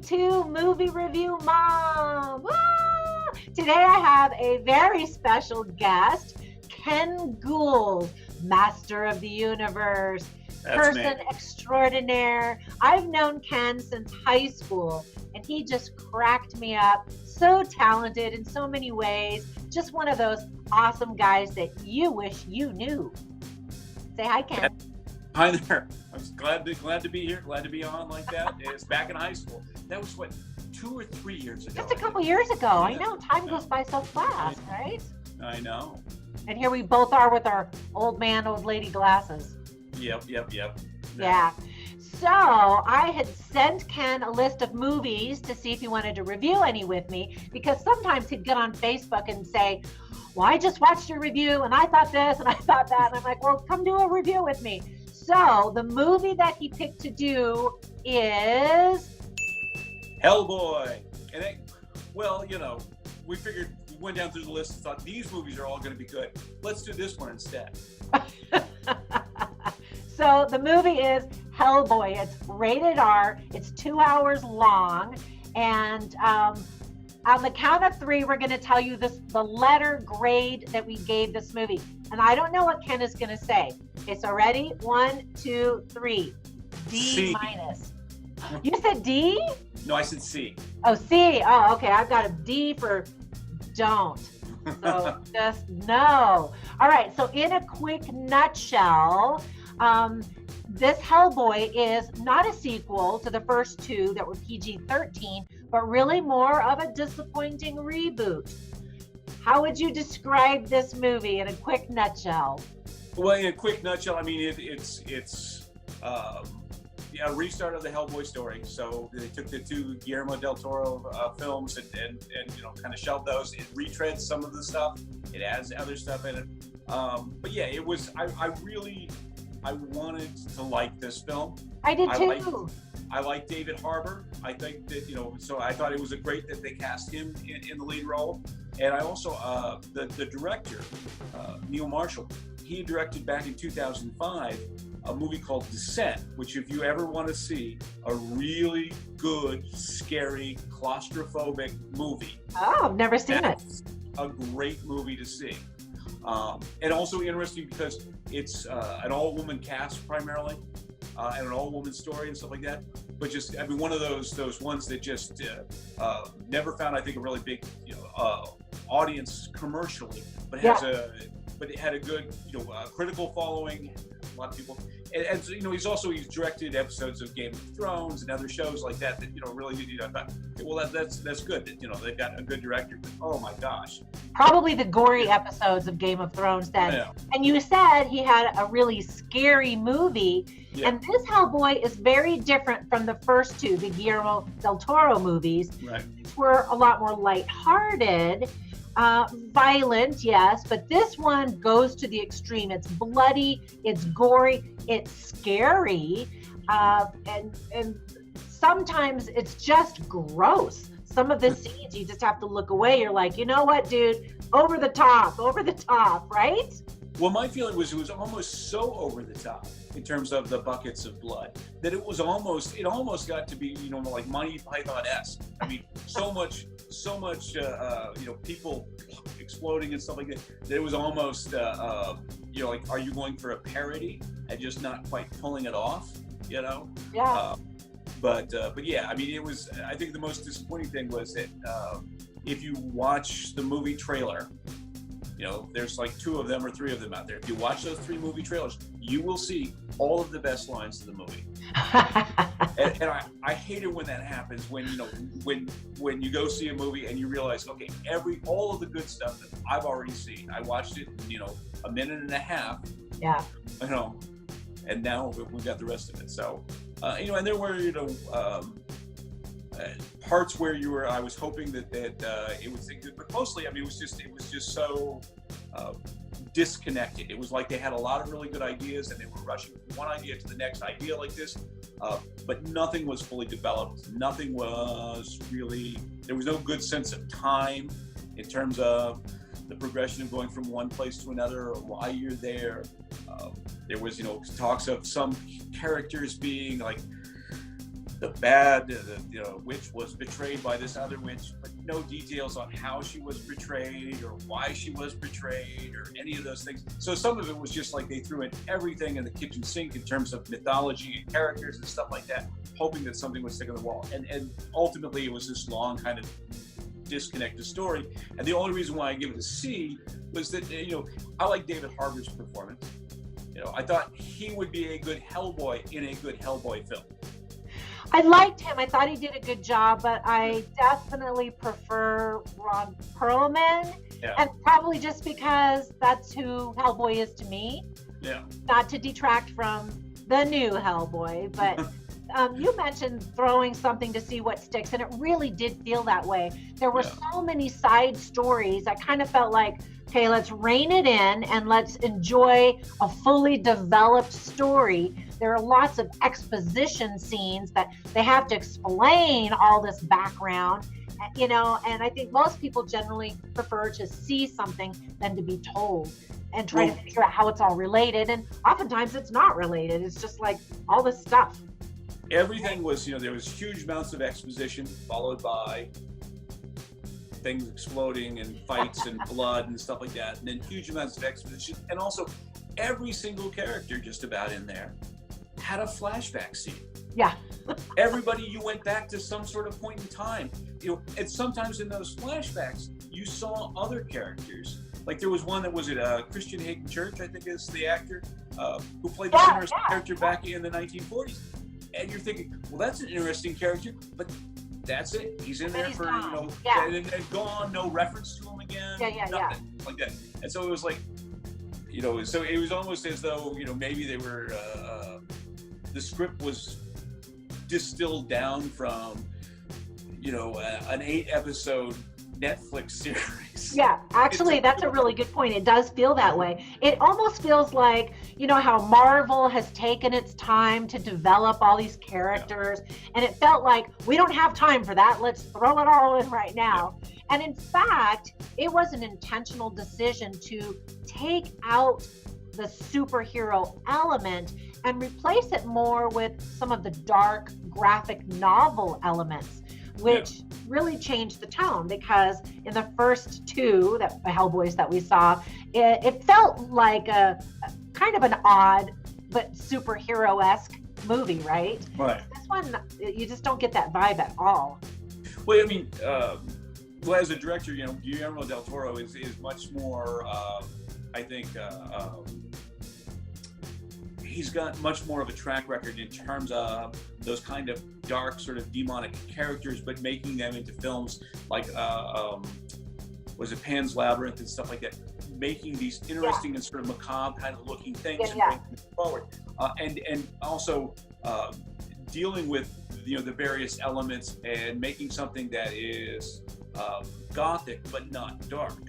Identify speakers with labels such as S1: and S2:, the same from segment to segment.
S1: to Movie Review Mom. Today I have a very special guest, Ken Gould, Master of the Universe, person extraordinaire. I've known Ken since high school, and he just cracked me up. So talented in so many ways. Just one of those awesome guys that you wish you knew. Say hi, Ken.
S2: Hi there. I was glad to be here. Glad to be on like that. It's back in high school. That was what, 2 or 3 years ago.
S1: Just a couple years ago. Yeah. I know. Time goes by so fast, right?
S2: I know.
S1: And here we both are with our old man, old lady glasses.
S2: Yep.
S1: Yeah. So I had sent Ken a list of movies to see if he wanted to review any with me, because sometimes he'd get on Facebook and say, well, I just watched your review and I thought this and I thought that. And I'm like, well, come do a review with me. So the movie that he picked to do is
S2: Hellboy. And we figured, we went down through the list and thought these movies are all going to be good. Let's do this one instead.
S1: So the movie is Hellboy. It's rated R. It's 2 hours long. And on the count of 3, we're going to tell you the letter grade that we gave this movie. And I don't know what Ken is going to say. Okay, so ready? 1, 2, 3. D
S2: C.
S1: minus. You said D?
S2: No, I said C.
S1: Oh, C. Oh, okay. I've got a D for don't. So just no. All right. So in a quick nutshell, this Hellboy is not a sequel to the first 2 that were PG-13, but really more of a disappointing reboot. How would you describe this movie in a quick nutshell?
S2: Well, in a quick nutshell, I mean, it's a restart of the Hellboy story. So they took the 2 Guillermo del Toro films and kind of shelved those. It retreads some of the stuff. It adds other stuff in it. But yeah, it was. I wanted to like this film.
S1: I did too.
S2: I like David Harbour. I think that, so I thought it was great that they cast him in the lead role. And I also, the director, Neil Marshall, he directed back in 2005 a movie called Descent, which if you ever want to see a really good, scary, claustrophobic movie.
S1: Oh, I've never seen it.
S2: A great movie to see. And also interesting because it's an all-woman cast primarily, and an all-woman story and stuff like that. But just, I mean, one of those ones that just never found, I think, a really big audience commercially, but it had a good critical following. A lot of people, and so, he's directed episodes of Game of Thrones and other shows like that really well, that's good that they've got a good director. But oh my gosh,
S1: probably the gory episodes of Game of Thrones then. Yeah. And you said he had a really scary movie. Yeah. And this Hellboy is very different from the first 2, the Guillermo del Toro movies, right, which were a lot more lighthearted. Violent, yes, but this one goes to the extreme. It's bloody, it's gory, it's scary, and sometimes it's just gross. Some of the scenes you just have to look away. You're like, you know what, dude? Over the top, right?
S2: Well, my feeling was it was almost so over the top in terms of the buckets of blood that it almost got to be like Monty Python-esque. I mean, so much people exploding and stuff like that it was almost like, are you going for a parody and just not quite pulling it off?
S1: Yeah.
S2: But yeah, I mean, it was. I think the most disappointing thing was that if you watch the movie trailer, there's like 2 of them or 3 of them out there. If you watch those 3 movie trailers, you will see all of the best lines of the movie. and I hate it when that happens. When when you go see a movie and you realize, okay, all of the good stuff that I've already seen. I watched it, a minute and a half.
S1: Yeah.
S2: And now we've got the rest of it. So, and there were parts where I was hoping that it was good, but mostly, I mean, it was just so disconnected. It was like they had a lot of really good ideas and they were rushing from one idea to the next idea like this, but nothing was fully developed. Nothing was really, there was no good sense of time in terms of the progression of going from one place to another or why you're there. There was, talks of some characters being like witch was betrayed by this other witch, but no details on how she was betrayed or why she was betrayed or any of those things. So some of it was just like they threw in everything in the kitchen sink in terms of mythology and characters and stuff like that, hoping that something would stick on the wall. And ultimately it was this long kind of disconnected story. And the only reason why I give it a C was that, I like David Harbour's performance. I thought he would be a good Hellboy in a good Hellboy film.
S1: I liked him. I thought he did a good job, but I definitely prefer Ron Perlman.
S2: Yeah.
S1: And probably just because that's who Hellboy is to me.
S2: Yeah.
S1: Not to detract from the new Hellboy, but you mentioned throwing something to see what sticks, and it really did feel that way. There were so many side stories. I kind of felt like, okay, let's rein it in and let's enjoy a fully developed story. There are lots of exposition scenes that they have to explain all this background, and I think most people generally prefer to see something than to be told and try to figure out how it's all related. And oftentimes it's not related. It's just like all this stuff.
S2: Everything was, there was huge amounts of exposition followed by things exploding and fights and blood and stuff like that. And then huge amounts of exposition. And also every single character just about in there had a flashback scene.
S1: Yeah.
S2: Everybody, you went back to some sort of point in time. And sometimes in those flashbacks, you saw other characters. Like there was one that was at Christian Hayden Church, I think is the actor, who played the Sinner's character back in the 1940s. And you're thinking, well, that's an interesting character, but that's it. He's in there for, and then gone, no reference to him again, nothing like that. And so it was like, so it was almost as though, maybe they were, the script was distilled down from, an 8-episode Netflix series.
S1: Yeah, actually, that's a really good point. It does feel that way. It almost feels like, how Marvel has taken its time to develop all these characters, and it felt like we don't have time for that. Let's throw it all in right now. Yeah. And in fact, it was an intentional decision to take out the superhero element and replace it more with some of the dark graphic novel elements, which really changed the tone, because in the first two Hellboys that we saw, it felt like a kind of an odd but superhero-esque movie, right?
S2: Right.
S1: This one, you just don't get that vibe at all.
S2: Well, I mean, as a director, Guillermo del Toro is much more, I think, he's got much more of a track record in terms of those kind of dark, sort of demonic characters, but making them into films like, was it Pan's Labyrinth and stuff like that, making these interesting and sort of macabre kind of looking things and bringing them forward. And also dealing with, the various elements and making something that is gothic, but not dark.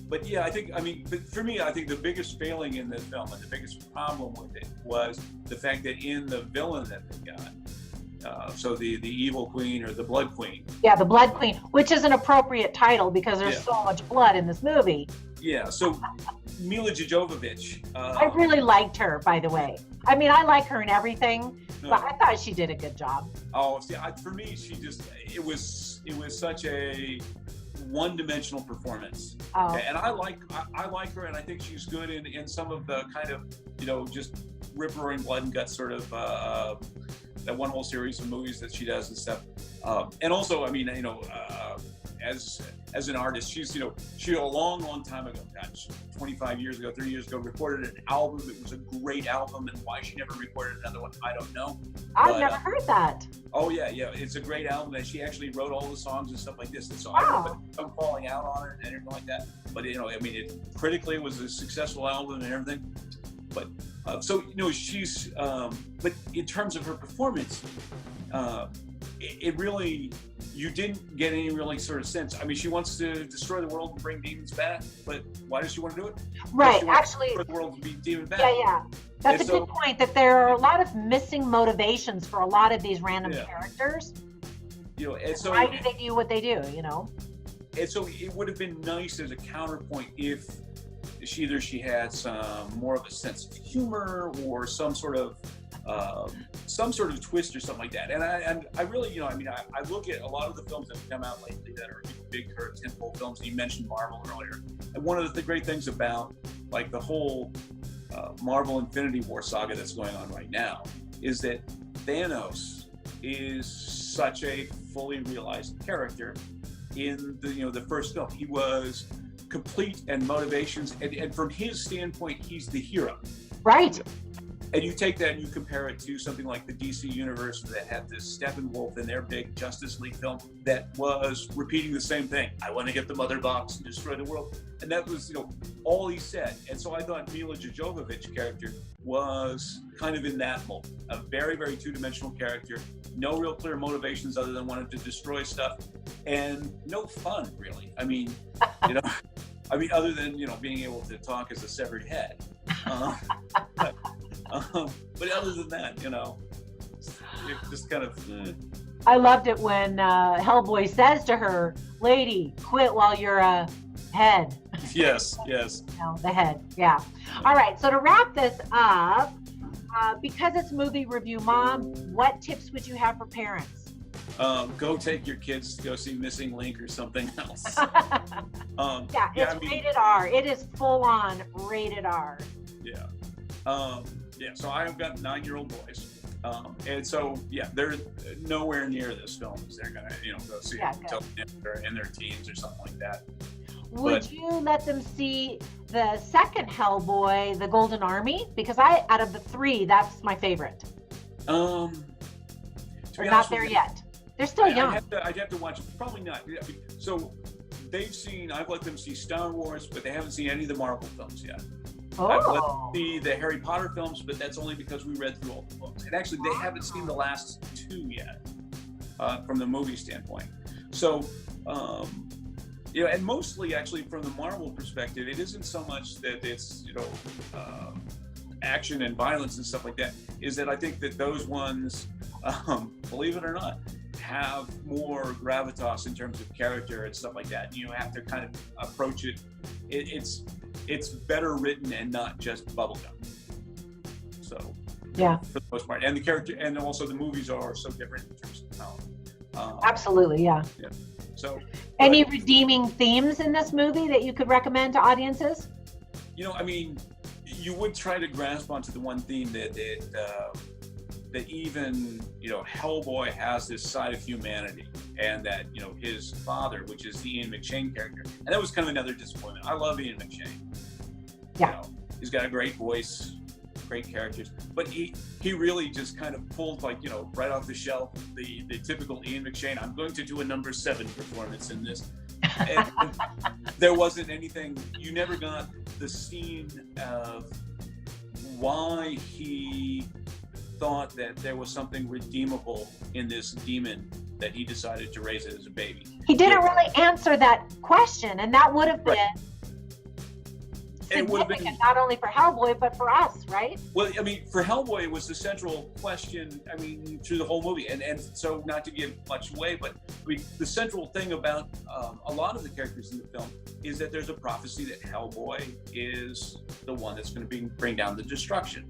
S2: But yeah, for me, I think the biggest failing in this film and the biggest problem with it was the fact that in the villain that they got, so the evil queen or the blood queen.
S1: Yeah, the blood queen, which is an appropriate title because there's so much blood in this movie.
S2: Yeah, so Milla Jovovich.
S1: I really liked her, by the way. I mean, I like her in everything, but I thought she did a good job.
S2: Oh, see, for me, it was such a one-dimensional performance. And I like her, and I think she's good in some of the kind of just rip-roaring blood and guts sort of that one whole series of movies that she does and stuff. And also, I mean, as an artist, she a long time ago, 25 years ago, 30 years ago, recorded an album. It was a great album, and why she never recorded another one, I don't know.
S1: I've never heard that.
S2: Oh yeah, it's a great album, and she actually wrote all the songs and stuff like this. And so I don't know, I'm falling out on her and everything like that. But critically it was a successful album and everything. But she's. But in terms of her performance, it really, you didn't get any really sort of sense. I mean, she wants to destroy the world and bring demons back, but why does she want to do it?
S1: Right, actually.
S2: Destroy the world and be demon back.
S1: Yeah. That's a good point, that there are a lot of missing motivations for a lot of these random characters.
S2: And so
S1: why do they do what they do,
S2: And so it would have been nice as a counterpoint if she had some more of a sense of humor or some sort of some sort of twist or something like that. And I really, I look at a lot of the films that have come out lately that are big tentpole films. You mentioned Marvel earlier, and one of the great things about like the whole Marvel Infinity War saga that's going on right now is that Thanos is such a fully realized character in the first film. He was complete and motivations, and from his standpoint, he's the hero.
S1: Right.
S2: And you take that and you compare it to something like the DC universe that had this Steppenwolf in their big Justice League film that was repeating the same thing. I want to get the mother box and destroy the world. And that was, all he said. And so I thought Milla Jovovich character was kind of in that mold. A very, very two-dimensional character. No real clear motivations other than wanting to destroy stuff. And no fun, really. Other than, being able to talk as a severed head. But other than that, it just kind of.
S1: I loved it when Hellboy says to her, "Lady, quit while you're a head."
S2: Yes.
S1: The head. Yeah. All right. So to wrap this up, because it's movie review, Mom, what tips would you have for parents?
S2: Go take your kids to go see Missing Link or something else.
S1: It's rated R. It is full on rated R.
S2: Yeah. So I've got 9-year-old boys. And so, they're nowhere near this film. They're going to, go see it until they're in their teens or something like that.
S1: Would you let them see the second Hellboy, The Golden Army? Because out of the 3, that's my favorite.
S2: They're
S1: not there yet. They're still young.
S2: I'd have to watch it. Probably not. So I've let them see Star Wars, but they haven't seen any of the Marvel films yet. I've let them see the Harry Potter films, but that's only because we read through all the books. And actually, they haven't seen the last 2 yet, from the movie standpoint. So, and mostly actually from the Marvel perspective, it isn't so much that it's, action and violence and stuff like that, is that I think that those ones, believe it or not, have more gravitas in terms of character and stuff like that. You have to kind of approach it. It's better written and not just bubblegum. So for the most part, and the character, and also the movies are so different in terms of tone.
S1: Absolutely, yeah.
S2: So,
S1: any redeeming themes in this movie that you could recommend to audiences?
S2: You would try to grasp onto the one theme that even Hellboy has this side of humanity, and that his father, which is the Ian McShane character, and that was kind of another disappointment. I love Ian McShane. He's got a great voice, great characters, but he really just kind of pulled right off the shelf the typical Ian McShane. I'm going to do a number 7 performance in this. And there wasn't anything. You never got the scene of why he thought that there was something redeemable in this demon that he decided to raise it as a baby.
S1: He didn't really answer that question, and that would have been significant, not only for Hellboy, but for us, right?
S2: Well, for Hellboy, it was the central question, through the whole movie. And so, not to give much away, but the central thing about a lot of the characters in the film is that there's a prophecy that Hellboy is the one that's going to bring down the destruction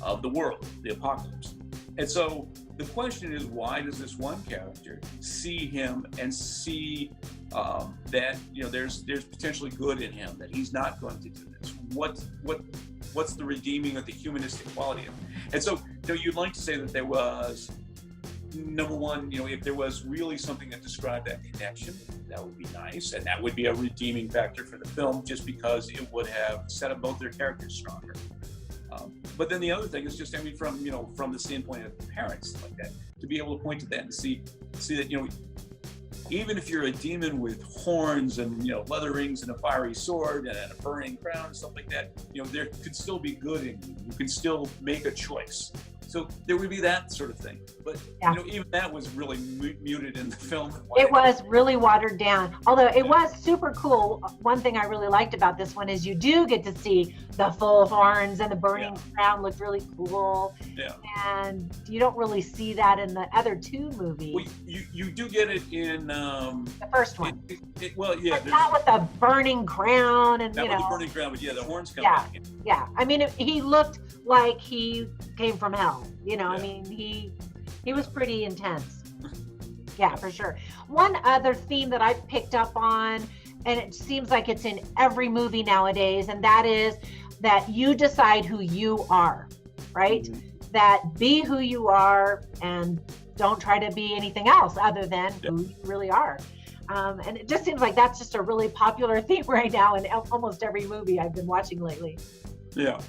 S2: of the world, the apocalypse. And so the question is, why does this one character see him and see that there's potentially good in him, that he's not going to do this? What's the redeeming of the humanistic quality of him? And so you'd like to say that there was, number one, if there was really something that described that connection, that would be nice, and that would be a redeeming factor for the film, just because it would have set up both their characters stronger. But then the other thing is just, from the standpoint of the parents, like that, to be able to point to that and see that, even if you're a demon with horns and, leather rings and a fiery sword and a burning crown and stuff like that, there could still be good in you. You can still make a choice. So there would be that sort of thing. But, even that was really muted in the film.
S1: It was really watered down. Although it was super cool. One thing I really liked about this one is you do get to see the full horns, and the burning crown looked really cool. And you don't really see that in the other 2 movies.
S2: Well, you do get it in
S1: The first one.
S2: Well, yeah.
S1: Not with the burning crown and,
S2: Not
S1: you
S2: with
S1: know.
S2: the burning crown, but yeah, the horns come
S1: Yeah.
S2: back in.
S1: Yeah. I mean, he looked like he came from hell. You know,
S2: Yeah.
S1: I mean, he was pretty intense. Yeah, for sure. One other theme that I picked up on, and it seems like it's in every movie nowadays, and that is that you decide who you are, right?
S2: Mhm.
S1: That be who you are and don't try to be anything else other than who you really are. And it just seems like that's just a really popular theme right now in almost every movie I've been watching lately.
S2: Yeah.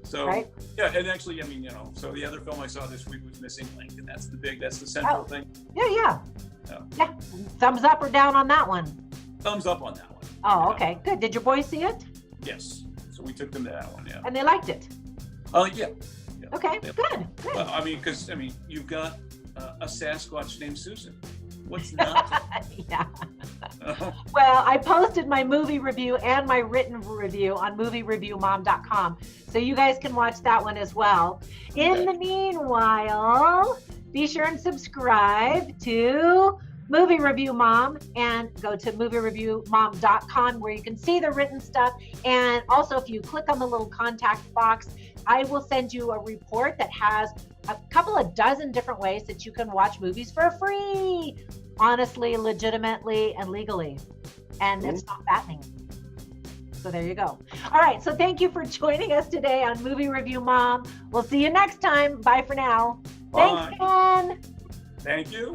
S2: So,
S1: right?
S2: yeah, and actually, I mean, you know, so the other film I saw this week was Missing Link, and that's the central thing.
S1: Yeah. Thumbs up or down on that one?
S2: Thumbs up on that one.
S1: Oh, okay, good. Did your boys see it?
S2: Yes. So we took them to that one, yeah.
S1: And they liked it?
S2: Yeah.
S1: Okay,
S2: Yeah.
S1: good.
S2: Well, I mean, because, you've got a Sasquatch named Susan. What's not to?
S1: Yeah. Well, I posted my movie review and my written review on moviereviewmom.com, so you guys can watch that one as well. In the meanwhile, be sure and subscribe to Movie Review Mom and go to moviereviewmom.com where you can see the written stuff. And also, if you click on the little contact box, I will send you a report that has a couple of dozen different ways that you can watch movies for free, honestly, legitimately, and legally. And it's not fattening. So there you go. All right. So thank you for joining us today on Movie Review Mom. We'll see you next time. Bye for now.
S2: Bye.
S1: Thanks, Ken.
S2: Thank you.